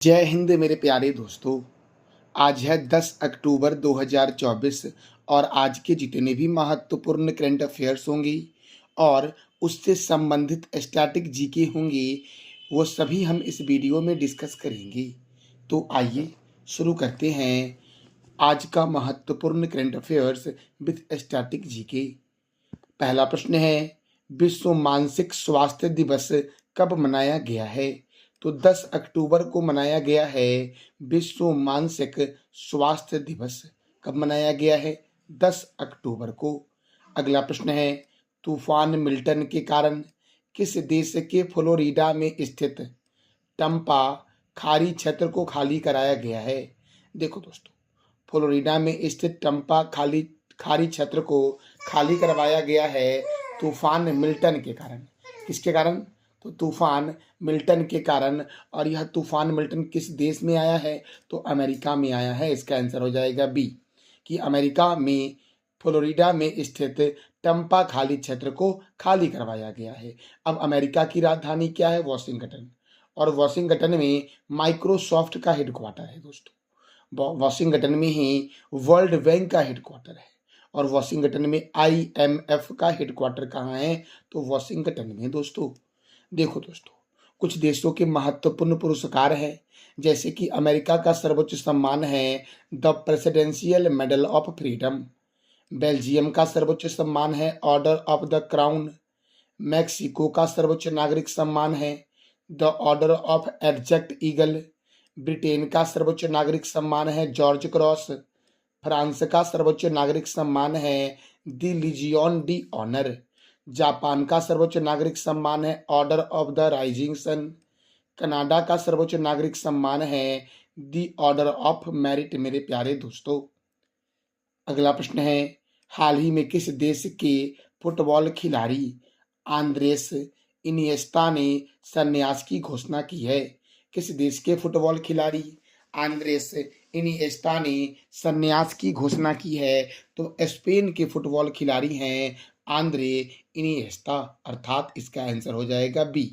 जय हिंद मेरे प्यारे दोस्तों। आज है 10 अक्टूबर 2024 और आज के जितने भी महत्वपूर्ण करंट अफेयर्स होंगी और उससे संबंधित स्टैटिक जीके होंगी वो सभी हम इस वीडियो में डिस्कस करेंगे। तो आइए शुरू करते हैं आज का महत्वपूर्ण current affairs with static GK. पहला प्रश्न है, विश्व मानसिक स्वास्थ्य दिवस कब मनाया गया है? तो 10 अक्टूबर को मनाया गया है विश्व मानसिक स्वास्थ्य दिवस। कब मनाया गया है? 10 अक्टूबर को। अगला प्रश्न है, तूफान मिल्टन के कारण किस देश के फ्लोरिडा में स्थित टम्पा खाड़ी क्षेत्र को खाली कराया गया है? देखो दोस्तों, फ्लोरिडा में स्थित टम्पा खाड़ी क्षेत्र को खाली करवाया गया है तूफान मिल्टन के कारण। किसके कारण? तो तूफान मिल्टन के कारण। और यह तूफान मिल्टन किस देश में आया है? तो अमेरिका में आया है। इसका आंसर हो जाएगा बी, कि अमेरिका में फ्लोरिडा में स्थित टम्पा खाड़ी क्षेत्र को खाली करवाया गया है। अब अमेरिका की राजधानी क्या है? वॉशिंगटन। और वॉशिंगटन में माइक्रोसॉफ्ट का हेडक्वार्टर है दोस्तों। वॉशिंगटन में ही वर्ल्ड बैंक का हेडक्वार्टर है। और वॉशिंगटन में IMF का हेडक्वार्टर कहाँ है? तो वॉशिंगटन में दोस्तों। देखो दोस्तों, कुछ देशों के महत्वपूर्ण पुरस्कार हैं, जैसे कि अमेरिका का सर्वोच्च सम्मान है the presidential medal of freedom. Belgium का सर्वोच्च सम्मान है order of the crown. Mexico का सर्वोच्च नागरिक सम्मान है द ऑर्डर ऑफ एडजेक्ट ईगल। ब्रिटेन का सर्वोच्च नागरिक सम्मान है जॉर्ज क्रॉस। फ्रांस का सर्वोच्च नागरिक सम्मान है the Legion de Honour. Japan का सर्वोच्च नागरिक सम्मान है order of the Rising Sun. Canada का सर्वोच्च नागरिक सम्मान है द ऑर्डर ऑफ मेरिट। मेरे प्यारे दोस्तों, अगला प्रश्न है, हाल ही में किस देश के फुटबॉल खिलाड़ी आंद्रेस इनिएस्टा ने संन्यास की घोषणा की है? किस देश के फुटबॉल खिलाड़ी आंद्रेस इनिएस्टा ने संन्यास की घोषणा की है? तो स्पेन के फुटबॉल खिलाड़ी हैं आंद्रे इनिएस्टा, अर्थात इसका आंसर हो जाएगा बी।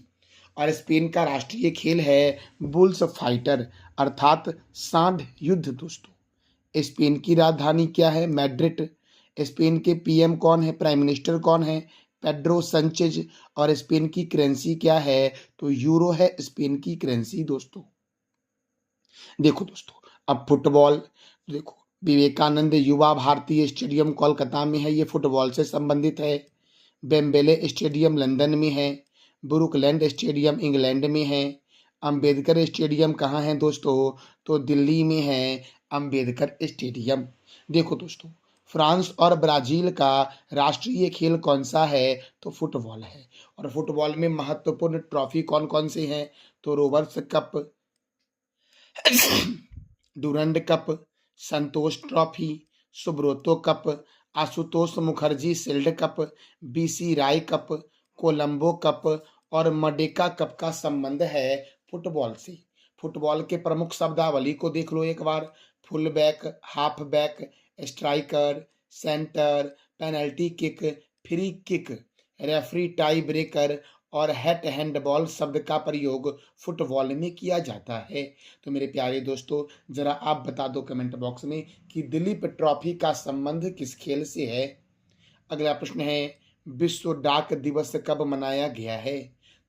और स्पेन का राष्ट्रीय खेल है बुल्स फाइटर, अर्थात सांड युद्ध दोस्तों। स्पेन की राजधानी क्या है? मैड्रिड। स्पेन के PM कौन है? प्राइम मिनिस्टर कौन है? पेड्रो संचेज। और स्पेन की करेंसी क्या है? तो यूरो है स्पेन की करेंसी दोस्तों। देखो दोस्तों, अब फुटबॉल देखो, विवेकानंद युवा भारतीय स्टेडियम कोलकाता में है, ये फुटबॉल से संबंधित है। बेम्बेले स्टेडियम लंदन में है। ब्रुकलैंड स्टेडियम इंग्लैंड में है। अंबेडकर स्टेडियम कहाँ है दोस्तों? तो दिल्ली में है अंबेडकर स्टेडियम। देखो दोस्तों, फ्रांस और ब्राजील का राष्ट्रीय खेल कौन सा है? तो फुटबॉल है। और फुटबॉल में महत्वपूर्ण ट्रॉफी कौन कौन से हैं? तो Rovers cup, Durand cup, Santosh trophy, Subroto cup, Ashutosh Mukherjee shield cup, BC Roy cup, Colombo cup और मडेका कप का संबंध है फुटबॉल से। फुटबॉल के प्रमुख शब्दावली को देख लो एक बार। Full back, half back, striker, centre, penalty kick, free kick, referee tie breaker और हेड हैंडबॉल शब्द का प्रयोग फुटबॉल में किया जाता है। तो मेरे प्यारे दोस्तों, जरा आप बता दो कमेंट बॉक्स में कि दिलीप ट्रॉफी का संबंध किस खेल से है। अगला प्रश्न है, विश्व डाक दिवस कब मनाया गया है?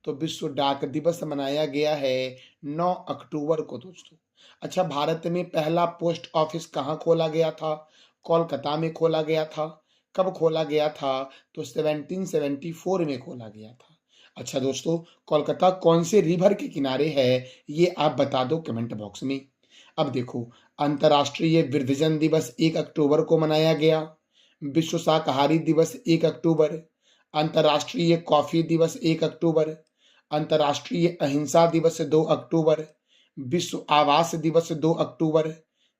तो विश्व डाक दिवस मनाया गया है 9 अक्टूबर को दोस्तों। अच्छा, भारत में पहला पोस्ट ऑफिस कहाँ खोला गया था? कोलकाता में खोला गया था। कब खोला गया था? तो 1774 में खोला गया था। अच्छा दोस्तों, कोलकाता कौन से रिवर के किनारे है? ये आप बता दो कमेंट बॉक्स में। अब देखो, अंतर्राष्ट्रीय वृद्धजन दिवस 1 अक्टूबर को मनाया गया। विश्व शाकाहारी दिवस 1 अक्टूबर। अंतर्राष्ट्रीय कॉफी दिवस 1 अक्टूबर। अंतर्राष्ट्रीय अहिंसा दिवस 2 अक्टूबर। विश्व आवास दिवस 2 अक्टूबर।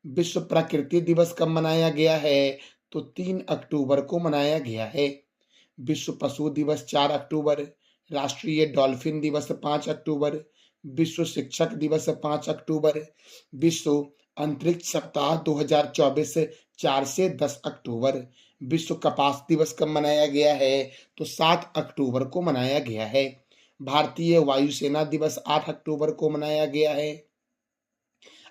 विश्व प्रकृति दिवस कब मनाया गया है? तो 3 अक्टूबर को मनाया गया है। विश्व पशु दिवस 4 अक्टूबर। राष्ट्रीय डॉल्फिन दिवस 5 अक्टूबर। विश्व शिक्षक दिवस 5 अक्टूबर। विश्व अंतरिक्ष सप्ताह 2024 4 से 10 अक्टूबर। विश्व कपास दिवस कब मनाया गया है? तो 7 अक्टूबर को मनाया गया है। भारतीय वायुसेना दिवस 8 अक्टूबर को मनाया गया है।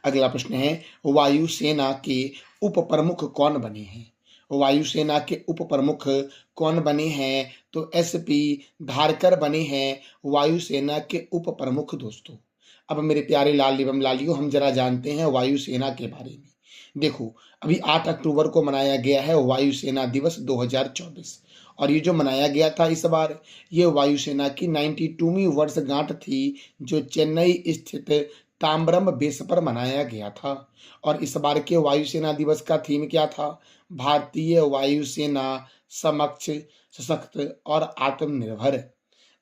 अगला प्रश्न है, वायुसेना के उप प्रमुख कौन बने हैं? वायुसेना के उप प्रमुख कौन बने हैं? तो एसपी धारकर बने हैं वायुसेना के उप प्रमुख दोस्तों। अब मेरे प्यारे लाल एवं लालियों, हम जरा जानते हैं वायुसेना के बारे में। देखो, अभी 8 अक्टूबर को मनाया गया है वायुसेना दिवस 2024, और ये जो मनाया गया था इस बार, ये वायुसेना की 92वीं वर्षगांठ थी, जो चेन्नई स्थित ताम्बरम बेस पर मनाया गया था। और इस बार के वायुसेना दिवस का थीम क्या था? भारतीय वायुसेना समक्ष, सशक्त और आत्मनिर्भर।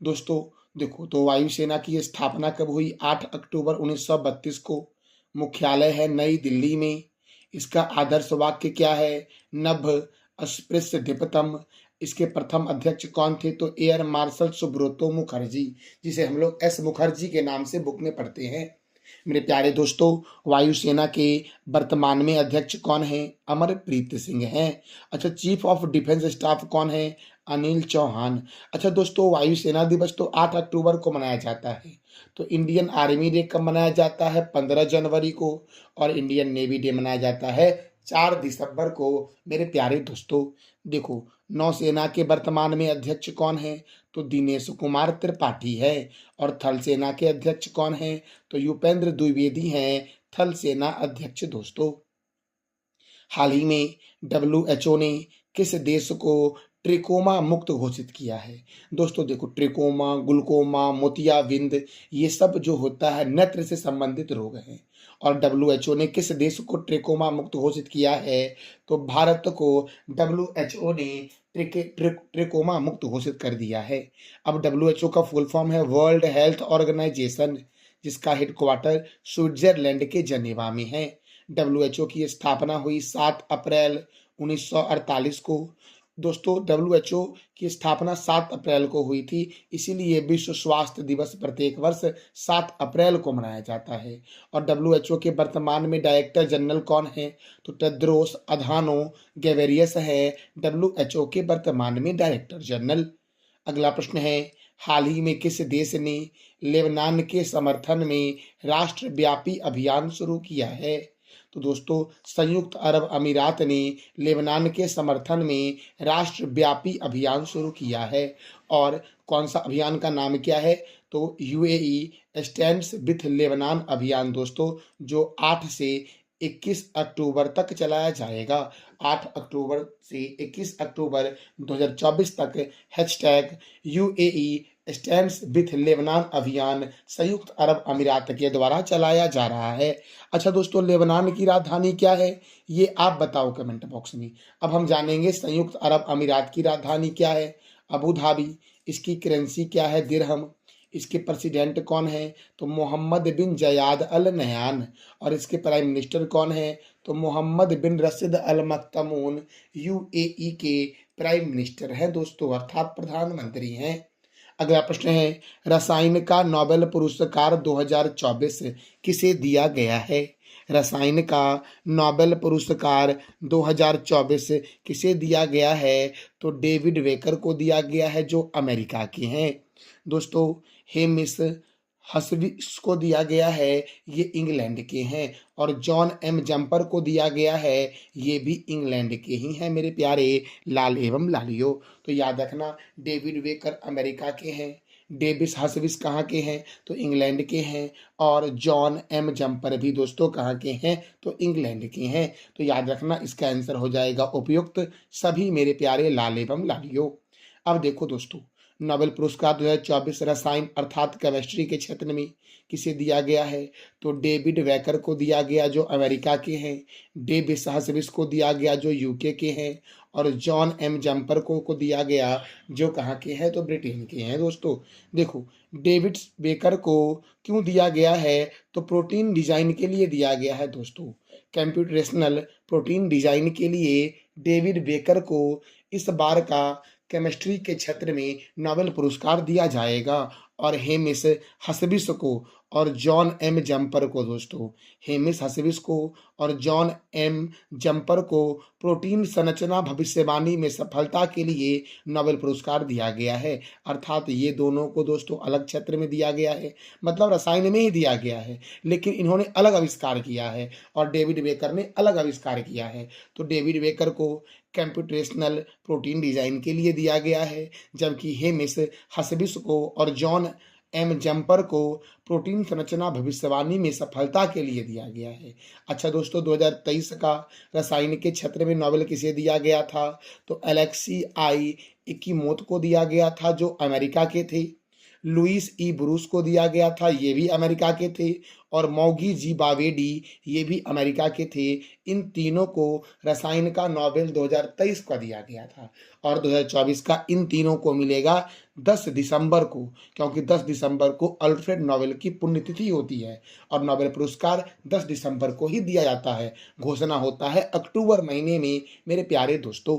दोस्तों देखो, तो वायुसेना की स्थापना कब हुई? 8 अक्टूबर 1932 को। मुख्यालय है नई दिल्ली में। इसका आदर्श वाक्य क्या है? नभ अस्पृश्य दीप्तम। इसके प्रथम अध्यक्ष कौन थे? तो एयर मार्शल सुब्रतो मुखर्जी, जिसे हम लोग एस मुखर्जी के नाम से बुक में पढ़ते हैं। मेरे प्यारे दोस्तों, वायुसेना के वर्तमान में अध्यक्ष कौन है? अमरप्रीत सिंह हैं। अच्छा, चीफ ऑफ डिफेंस स्टाफ कौन है? अनिल चौहान। अच्छा दोस्तों, वायुसेना दिवस तो 8 अक्टूबर को मनाया जाता है, तो इंडियन आर्मी डे कब मनाया जाता है? 15 जनवरी को। और इंडियन नेवी डे मनाया जाता है 4 दिसंबर को। मेरे प्यारे दोस्तों देखो, नौसेना के वर्तमान में अध्यक्ष कौन है? तो दिनेश कुमार त्रिपाठी है। और थल सेना के अध्यक्ष कौन है? तो युपेंद्र द्विवेदी हैं थल सेना अध्यक्ष दोस्तों। हाल ही में WHO ने किस देश को ट्रिकोमा मुक्त घोषित किया है? दोस्तों देखो, ट्रिकोमा, ग्लूकोमा, मोतियाबिंद, ये सब जो होता है नेत्र से संबंधित रोग हैं। और WHO ने किस देश को ट्रिकोमा मुक्त घोषित किया है? तो भारत को WHO ने ट्रिकोमा मुक्त घोषित कर दिया है। अब WHO का फुल फॉर्म है वर्ल्ड हेल्थ ऑर्गेनाइजेशन, जिसका हेडक्वार्टर स्विट्जरलैंड के जनेवा में है। WHO की स्थापना हुई 7 अप्रैल 1948 को। दोस्तों WHO की स्थापना 7 अप्रैल को हुई थी, इसीलिए विश्व स्वास्थ्य दिवस प्रत्येक वर्ष 7 अप्रैल को मनाया जाता है। और WHO के वर्तमान में डायरेक्टर जनरल कौन है? तो टेड्रोस अधानो गैब्रियस है WHO के वर्तमान में डायरेक्टर जनरल। अगला प्रश्न है, हाल ही में किस देश ने लेबनान के समर्थन में राष्ट्रव्यापी अभियान शुरू किया है? तो दोस्तों, संयुक्त अरब अमीरात ने लेबनान के समर्थन में राष्ट्रव्यापी अभियान शुरू किया है। और कौन सा अभियान का नाम क्या है? तो UAE स्टैंड्स विथ लेबनान अभियान दोस्तों, जो 8 से 21 अक्टूबर तक चलाया जाएगा। 8 अक्टूबर से 21 अक्टूबर 2024 तक #UAE स्टैंड्स विथ लेबनान अभियान संयुक्त अरब अमीरात के द्वारा चलाया जा रहा है। अच्छा दोस्तों, लेबनान की राजधानी क्या है? ये आप बताओ कमेंट बॉक्स में। अब हम जानेंगे संयुक्त अरब अमीरात की राजधानी क्या है? Abu Dhabi. इसकी करेंसी क्या है? दिरहम। इसके प्रेसिडेंट कौन है? तो मोहम्मद बिन जयाद अल नहयान। और इसके प्राइम मिनिस्टर कौन है? तो मोहम्मद बिन रशीद अल मक्तूम UAE के प्राइम मिनिस्टर हैं दोस्तों, अर्थात प्रधानमंत्री हैं। अगला प्रश्न है, रसायन का नोबेल पुरस्कार 2024 किसे दिया गया है? रसायन का नोबेल पुरस्कार 2024 किसे दिया गया है? तो डेविड वेकर को दिया गया है, जो अमेरिका के हैं। दोस्तों, हेमिस हसविस को दिया गया है, ये इंग्लैंड के हैं। और जॉन M जम्पर को दिया गया है, ये भी इंग्लैंड के ही हैं मेरे प्यारे लाल एवं लालियो। तो याद रखना, डेविड वेकर अमेरिका के हैं, डेविस हसविस कहाँ के हैं? तो इंग्लैंड के हैं। और जॉन M जम्पर भी दोस्तों कहाँ के हैं? तो इंग्लैंड के हैं। तो याद रखना, इसका आंसर हो जाएगा उपयुक्त सभी मेरे प्यारे लाल एवं लालियो। अब देखो दोस्तों, नोबेल पुरस्कार 2024 रसायन अर्थात केमिस्ट्री के क्षेत्र में किसे दिया गया है? तो डेविड वेकर को दिया गया, जो अमेरिका के हैं। डेविस हसविस को दिया गया, जो UK के हैं। और जॉन M जम्पर को दिया गया, जो कहाँ के हैं? तो ब्रिटेन के हैं दोस्तों। देखो, डेविड वेकर को क्यों दिया गया है? तो प्रोटीन डिजाइन के लिए दिया गया है दोस्तों। कंप्यूटेशनल प्रोटीन डिजाइन के लिए डेविड वेकर को इस बार का केमिस्ट्री के क्षेत्र में नोबेल पुरस्कार दिया जाएगा। और हेमिस हसबिस को और जॉन एम जम्पर को दोस्तों, हेमिस हसबिस को और जॉन एम जम्पर को प्रोटीन संरचना भविष्यवाणी में सफलता के लिए नोबेल पुरस्कार दिया गया है। अर्थात ये दोनों को दोस्तों अलग क्षेत्र में दिया गया है, मतलब रसायन में ही दिया गया है, लेकिन इन्होंने अलग आविष्कार किया है और डेविड बेकर ने अलग आविष्कार किया है। तो डेविड बेकर को कंप्यूटेशनल प्रोटीन डिजाइन के लिए दिया गया है, जबकि हेमिस हसबिस को और जॉन एम जम्पर को प्रोटीन संरचना भविष्यवाणी में सफलता के लिए दिया गया है। अच्छा दोस्तों, 2023 का रसायन के क्षेत्र में नोबेल किसे दिया गया था? तो अलेक्सी आई इकीमोत को दिया गया था, जो अमेरिका के थे। लुइस ई ब्रूस को दिया गया था, ये भी अमेरिका के थे। और मौगी जी बावेडी, ये भी अमेरिका के थे। इन तीनों को रसायन का नोबेल 2023 का दिया गया था और 2024 का इन तीनों को मिलेगा 10 दिसंबर को, क्योंकि 10 दिसंबर को अल्फ्रेड नोबेल की पुण्यतिथि होती है और नोबेल पुरस्कार 10 दिसंबर को ही दिया जाता है। घोषणा होता है अक्टूबर महीने में मेरे प्यारे दोस्तों।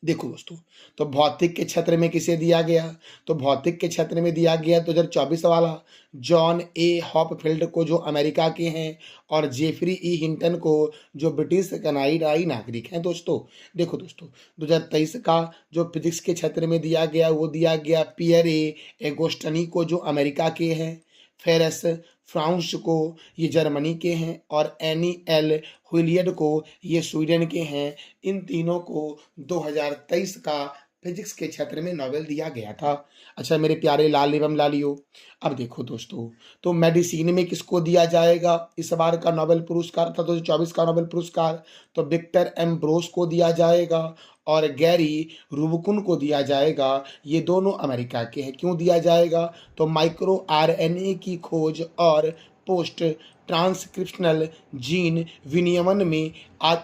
देखो दोस्तों, तो भौतिक के क्षेत्र में किसे दिया गया? तो भौतिक के क्षेत्र में दिया गया 2024 वाला जॉन ए हॉपफील्ड को, जो अमेरिका के हैं, और जेफरी ई हिंटन को, जो ब्रिटिश कनाडाई नागरिक हैं दोस्तों। देखो दोस्तों, 2023 का जो फिजिक्स के क्षेत्र में दिया गया वो दिया गया पियर ए एगोस्टनी को, जो अमेरिका के हैं। फेरस फ्रांस को, ये जर्मनी के हैं, और एनी एल हुलियड को, ये स्वीडन के हैं। इन तीनों को 2023 का फिजिक्स के क्षेत्र में नोबेल दिया गया था। अच्छा मेरे प्यारे लाल एवं लालियो, अब देखो दोस्तों, तो मेडिसिन में किसको दिया जाएगा इस बार का नोबेल पुरस्कार था 2024 का नोबेल पुरस्कार? तो विक्टर एम्ब्रोस को दिया जाएगा और गैरी रूबकुन को दिया जाएगा। ये दोनों अमेरिका के हैं। क्यों दिया जाएगा? तो माइक्रो आरएनए की खोज और पोस्ट ट्रांसक्रिप्शनल जीन विनियमन में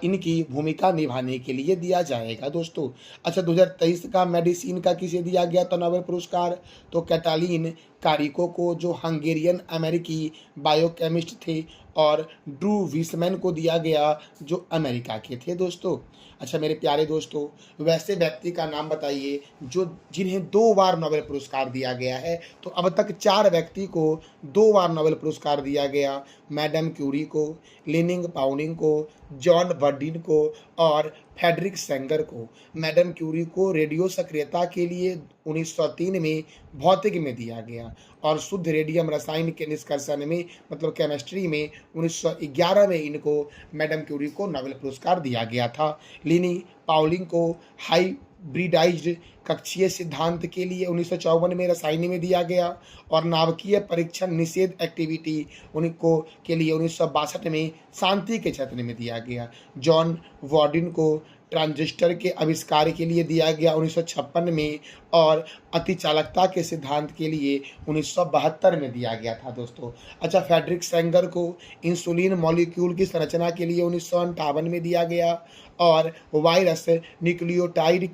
इनकी भूमिका निभाने के लिए दिया जाएगा दोस्तों। अच्छा, 2023 का मेडिसिन का किसे दिया गया था नोबेल पुरस्कार? तो कैटालीन कारिको को, जो हंगेरियन अमेरिकी बायोकेमिस्ट थे, और ड्रू विसमैन को दिया गया, जो अमेरिका के थे दोस्तों। अच्छा मेरे प्यारे दोस्तों, वैसे व्यक्ति का नाम बताइए जो जिन्हें 2 बार नोबेल पुरस्कार दिया गया है। तो अब तक 4 व्यक्ति को 2 बार नोबेल पुरस्कार दिया गया, मैडम क्यूरी को, लिनिंग पाउलिंग को, जॉन बर्डीन को और फ्रेडरिक सेंगर को। मैडम क्यूरी को रेडियो सक्रियता के लिए 1903 में भौतिक में दिया गया और शुद्ध रेडियम रसायन के निष्कर्षण में, मतलब केमिस्ट्री में 1911 में इनको मैडम क्यूरी को नोबेल पुरस्कार दिया गया था। लिनी पाउलिंग को हाइब्रिडाइज्ड कक्षीय सिद्धांत के लिए 1954 में रसायन में दिया गया और नाभिकीय परीक्षण निषेध एक्टिविटी उनको के लिए 1962 में शांति के क्षेत्र में दिया गया। जॉन वार्डिन को ट्रांजिस्टर के आविष्कार के लिए दिया गया 1956 में और अतिचालकता के सिद्धांत के लिए 1972 में दिया गया था दोस्तों। अच्छा, फ्रेडरिक सेंगर को इंसुलिन मॉलिक्यूल की संरचना के लिए 1958 में दिया गया और वायरस न्यूक्लियोटाइड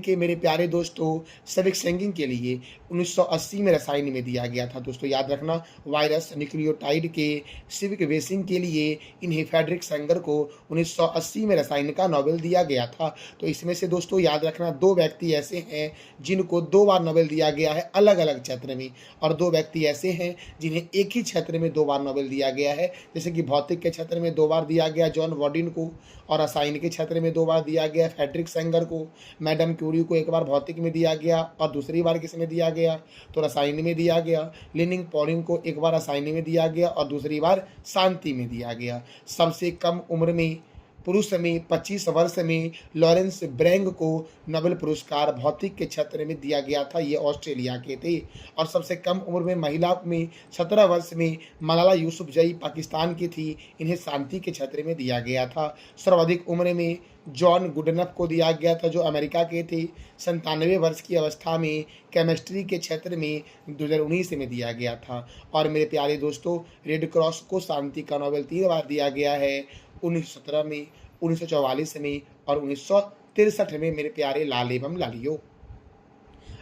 के मेरे प्यारे दोस्तों सेविक सेंगिंग के लिए 1980 में रसायन में दिया गया था दोस्तों। याद रखना, वायरस न्यूक्लियोटाइड के सिविक वेसिंग के लिए इन्हें फ्रेडरिक सेंगर को 1980 में रसायन का नोबेल दिया गया था। तो इसमें से दोस्तों याद रखना, 2 व्यक्ति ऐसे हैं जिनको 2 बार नोबेल दिया गया है अलग अलग क्षेत्र में, और 2 व्यक्ति ऐसे हैं जिन्हें एक ही क्षेत्र में 2 बार नोबेल दिया गया है। जैसे कि भौतिक के क्षेत्र में 2 बार दिया गया जॉन वार्डिन को, और रसायन के क्षेत्र में 2 बार दिया गया फ्रेडरिक सेंगर को। मैडम क्यूरी को एक बार भौतिक में दिया गया और दूसरी बार किस में दिया गया? तो रसायन में दिया गया। लिनिंग पॉलिंग को एक बार रसायन में दिया गया और दूसरी बार शांति में दिया गया। सबसे कम उम्र में पुरुष में 25 वर्ष में लॉरेंस ब्रैंग को नोबेल पुरस्कार भौतिक के क्षेत्र में दिया गया था, ये ऑस्ट्रेलिया के थे। और सबसे कम उम्र में महिला में 17 वर्ष में मलाला यूसुफजई पाकिस्तान की थी, इन्हें शांति के क्षेत्र में दिया गया था। सर्वाधिक उम्र में जॉन गुडनफ को दिया गया था, जो अमेरिका के थे। 97 वर्ष की अवस्था में केमिस्ट्री के क्षेत्र में 2019 में दिया गया था। और मेरे प्यारे दोस्तों, रेड क्रॉस को शांति का नोबेल 3 बार दिया गया है, 1917 में, 1944 में और 1963 में मेरे प्यारे लाल एवं लालियो।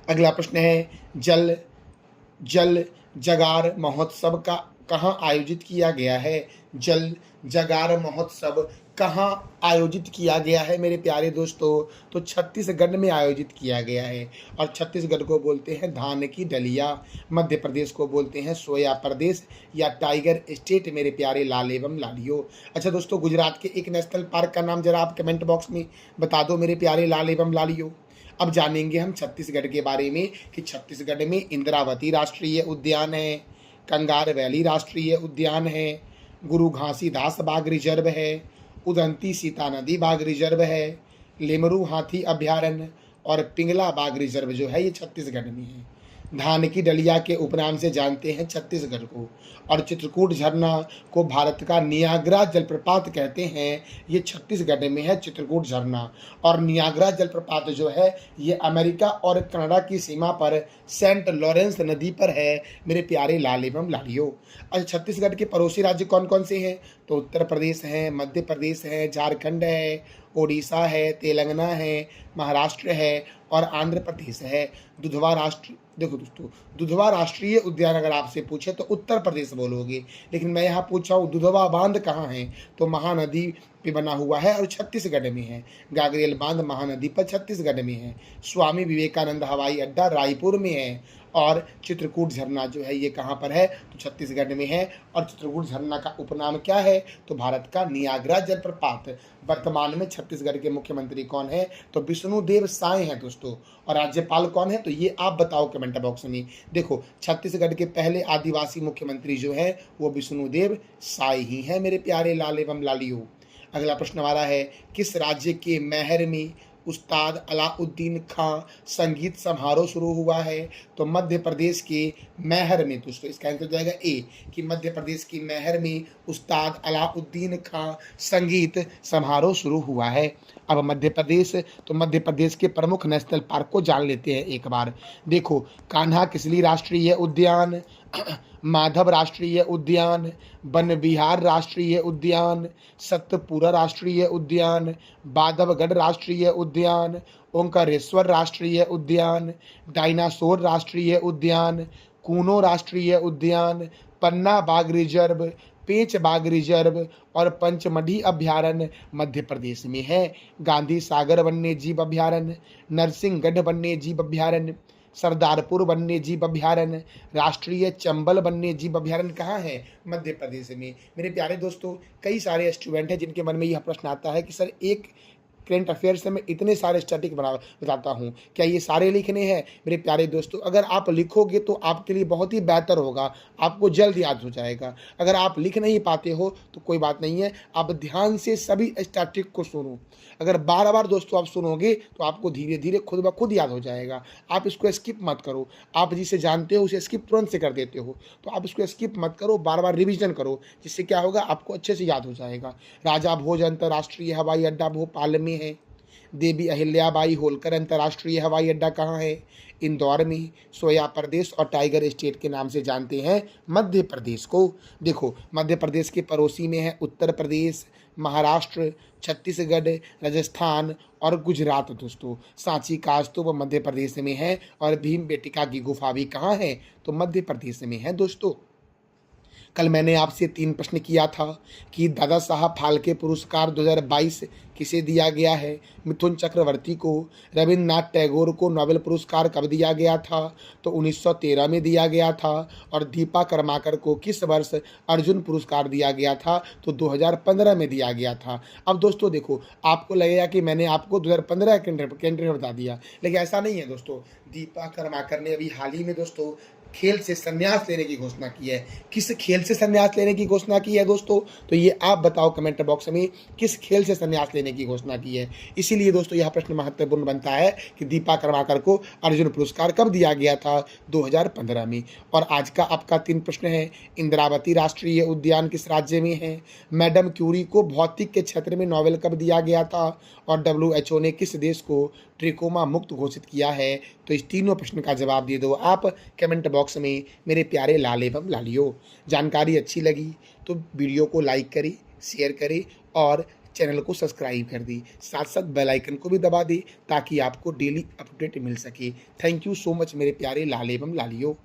अगला प्रश्न है, जल जगार महोत्सव का कहाँ आयोजित किया गया है? जल जगार महोत्सव कहाँ आयोजित किया गया है मेरे प्यारे दोस्तों? तो छत्तीसगढ़ में आयोजित किया गया है। और छत्तीसगढ़ को बोलते हैं धान की डलिया, मध्य प्रदेश को बोलते हैं सोया प्रदेश या टाइगर स्टेट मेरे प्यारे लाल एवं लालियो। अच्छा दोस्तों, गुजरात के एक नेशनल पार्क का नाम जरा आप कमेंट बॉक्स में बता दो मेरे प्यारे लाल एवं लालियो। अब जानेंगे हम छत्तीसगढ़ के बारे में कि छत्तीसगढ़ में इंद्रावती राष्ट्रीय उद्यान है, कंगार वैली राष्ट्रीय उद्यान है, गुरु घासीदास बाघ रिजर्व है, उदंती सीता नदी बाघ रिजर्व है, लेमरू हाथी अभ्यारण्य और पिंगला बाघ रिजर्व जो है ये छत्तीसगढ़ में है। धान की डलिया के उपनाम से जानते हैं छत्तीसगढ़ को। और चित्रकूट झरना को भारत का नियाग्रा जलप्रपात कहते हैं, ये छत्तीसगढ़ में है चित्रकूट झरना। और नियाग्रा जलप्रपात जो है ये अमेरिका और कनाडा की सीमा पर सेंट लॉरेंस नदी पर है मेरे प्यारे लाल एवं लालियो। अच्छा, छत्तीसगढ़ के पड़ोसी राज्य कौन कौन से हैं? तो उत्तर प्रदेश है, मध्य प्रदेश है, झारखंड है, ओडिशा है, तेलंगाना है, महाराष्ट्र है और आंध्र प्रदेश है। दुधवा राष्ट्र देखो दोस्तों, दुधवा राष्ट्रीय उद्यान अगर आपसे पूछे तो उत्तर प्रदेश बोलोगे, लेकिन मैं यहाँ पूछा हूँ दुधवा बांध कहाँ है? तो महानदी पे बना हुआ है और छत्तीसगढ़ में है। गागरेल बांध महानदी पर छत्तीसगढ़ में है। स्वामी विवेकानंद हवाई अड्डा रायपुर में है। और चित्रकूट झरना जो है ये कहाँ पर है? तो छत्तीसगढ़ में है। और चित्रकूट झरना का उपनाम क्या है? तो भारत का नियाग्रा जलप्रपात। वर्तमान में छत्तीसगढ़ के मुख्यमंत्री कौन है? तो विष्णुदेव साय हैं दोस्तों। और राज्यपाल कौन है? तो ये आप बताओ कमेंट बॉक्स में। देखो, छत्तीसगढ़ के पहले आदिवासी मुख्यमंत्री जो है वो विष्णुदेव साय ही हैं मेरे प्यारे लाल एवं लालियो। अगला प्रश्न हमारा है, किस राज्य के मैहर में उस्ताद अलाउद्दीन खां संगीत समारोह शुरू हुआ है? तो मध्य प्रदेश के मैहर में। दोस्तों इसका आंसर हो जाएगा ए, कि मध्य प्रदेश की मैहर में उस्ताद अलाउद्दीन खां संगीत समारोह शुरू हुआ है। अब मध्य प्रदेश, तो मध्य प्रदेश के प्रमुख नेशनल पार्क को जान लेते हैं एक बार। देखो, कान्हा किसली राष्ट्रीय उद्यान, माधव राष्ट्रीय उद्यान, वन विहार राष्ट्रीय उद्यान, सतपुरा राष्ट्रीय उद्यान, बांधवगढ़ राष्ट्रीय उद्यान, ओंकारेश्वर राष्ट्रीय उद्यान, डायनासोर राष्ट्रीय उद्यान, कूनो राष्ट्रीय उद्यान, पन्ना बाघ रिजर्व, पेंच बाघ रिजर्व और पंचमढ़ी अभ्यारण्य मध्य प्रदेश में है। गांधी सागर वन्य जीव अभ्यारण्य, नरसिंहगढ़ वन्य जीव अभ्यारण्य, सरदारपुर वन्य जीव अभ्यारण्य, राष्ट्रीय चंबल वन्य जीव अभ्यारण्य कहाँ है? मध्य प्रदेश में। मेरे प्यारे दोस्तों, कई सारे स्टूडेंट हैं जिनके मन में यह प्रश्न आता है कि सर एक करंट अफेयर से मैं इतने सारे स्टैटिक बताता हूँ, क्या ये सारे लिखने हैं? मेरे प्यारे दोस्तों, अगर आप लिखोगे तो आपके लिए बहुत ही बेहतर होगा, आपको जल्द याद हो जाएगा। अगर आप लिख नहीं पाते हो तो कोई बात नहीं है, आप ध्यान से सभी स्टैटिक को सुनो। अगर बार बार दोस्तों आप सुनोगे तो आपको धीरे धीरे खुद ब खुद याद हो जाएगा। आप इसको स्किप मत करो। आप जिसे जानते हो उसे स्किप तुरंत से कर देते हो, तो आप इसको स्किप मत करो, बार बार रिवीजन करो, जिससे क्या होगा, आपको अच्छे से याद हो जाएगा। राजा भोज अंतर्राष्ट्रीय हवाई अड्डा भोपाल में है। देवी अहिल्याबाई होलकर अंतर्राष्ट्रीय हवाई अड्डा कहाँ है? इंदौर में। सोया प्रदेश और टाइगर स्टेट के नाम से जानते हैं मध्य प्रदेश को। देखो, मध्य प्रदेश के पड़ोसी में है उत्तर प्रदेश, महाराष्ट्र, छत्तीसगढ़, राजस्थान और गुजरात। दोस्तों सांची का स्तूप मध्य प्रदेश में है। और भीम बेटिका की गुफा भी कहाँ है? तो मध्य प्रदेश में है। दोस्तों कल मैंने आपसे 3 प्रश्न किया था कि दादा साहब फाल्के पुरस्कार 2022 किसे दिया गया है? मिथुन चक्रवर्ती को। रविन्द्रनाथ टैगोर को नोबेल पुरस्कार कब दिया गया था? तो 1913 में दिया गया था। और दीपा कर्माकर को किस वर्ष अर्जुन पुरस्कार दिया गया था? तो 2015 में दिया गया था। अब दोस्तों देखो, आपको लगेगा कि मैंने आपको 2015 कैलेंडर बता दिया, लेकिन ऐसा नहीं है दोस्तों। दीपा कर्माकर ने अभी हाल ही में दोस्तों खेल से संन्यास लेने की घोषणा की है। किस खेल से संन्यास लेने की घोषणा की है दोस्तों? तो ये आप बताओ कमेंट बॉक्स में, किस खेल से संन्यास लेने की घोषणा की है? इसीलिए दोस्तों यह प्रश्न महत्वपूर्ण बनता है कि दीपा कर्माकर को अर्जुन पुरस्कार कब दिया गया था? 2015 में। और आज का आपका 3 प्रश्न है, इंद्रावती राष्ट्रीय उद्यान किस राज्य में है? मैडम क्यूरी को भौतिक के क्षेत्र में नोबेल कब दिया गया था? और WHO ने किस देश को ट्रिकोमा मुक्त घोषित किया है? तो इस तीनों प्रश्न का जवाब दे दो आप कमेंट बॉक्स में मेरे प्यारे लाल एवं लालियो। जानकारी अच्छी लगी तो वीडियो को लाइक करें, शेयर करें और चैनल को सब्सक्राइब कर दी, साथ साथ बेल आइकन को भी दबा दी ताकि आपको डेली अपडेट मिल सके। थैंक यू सो मच मेरे प्यारे लाल एवं लालियो।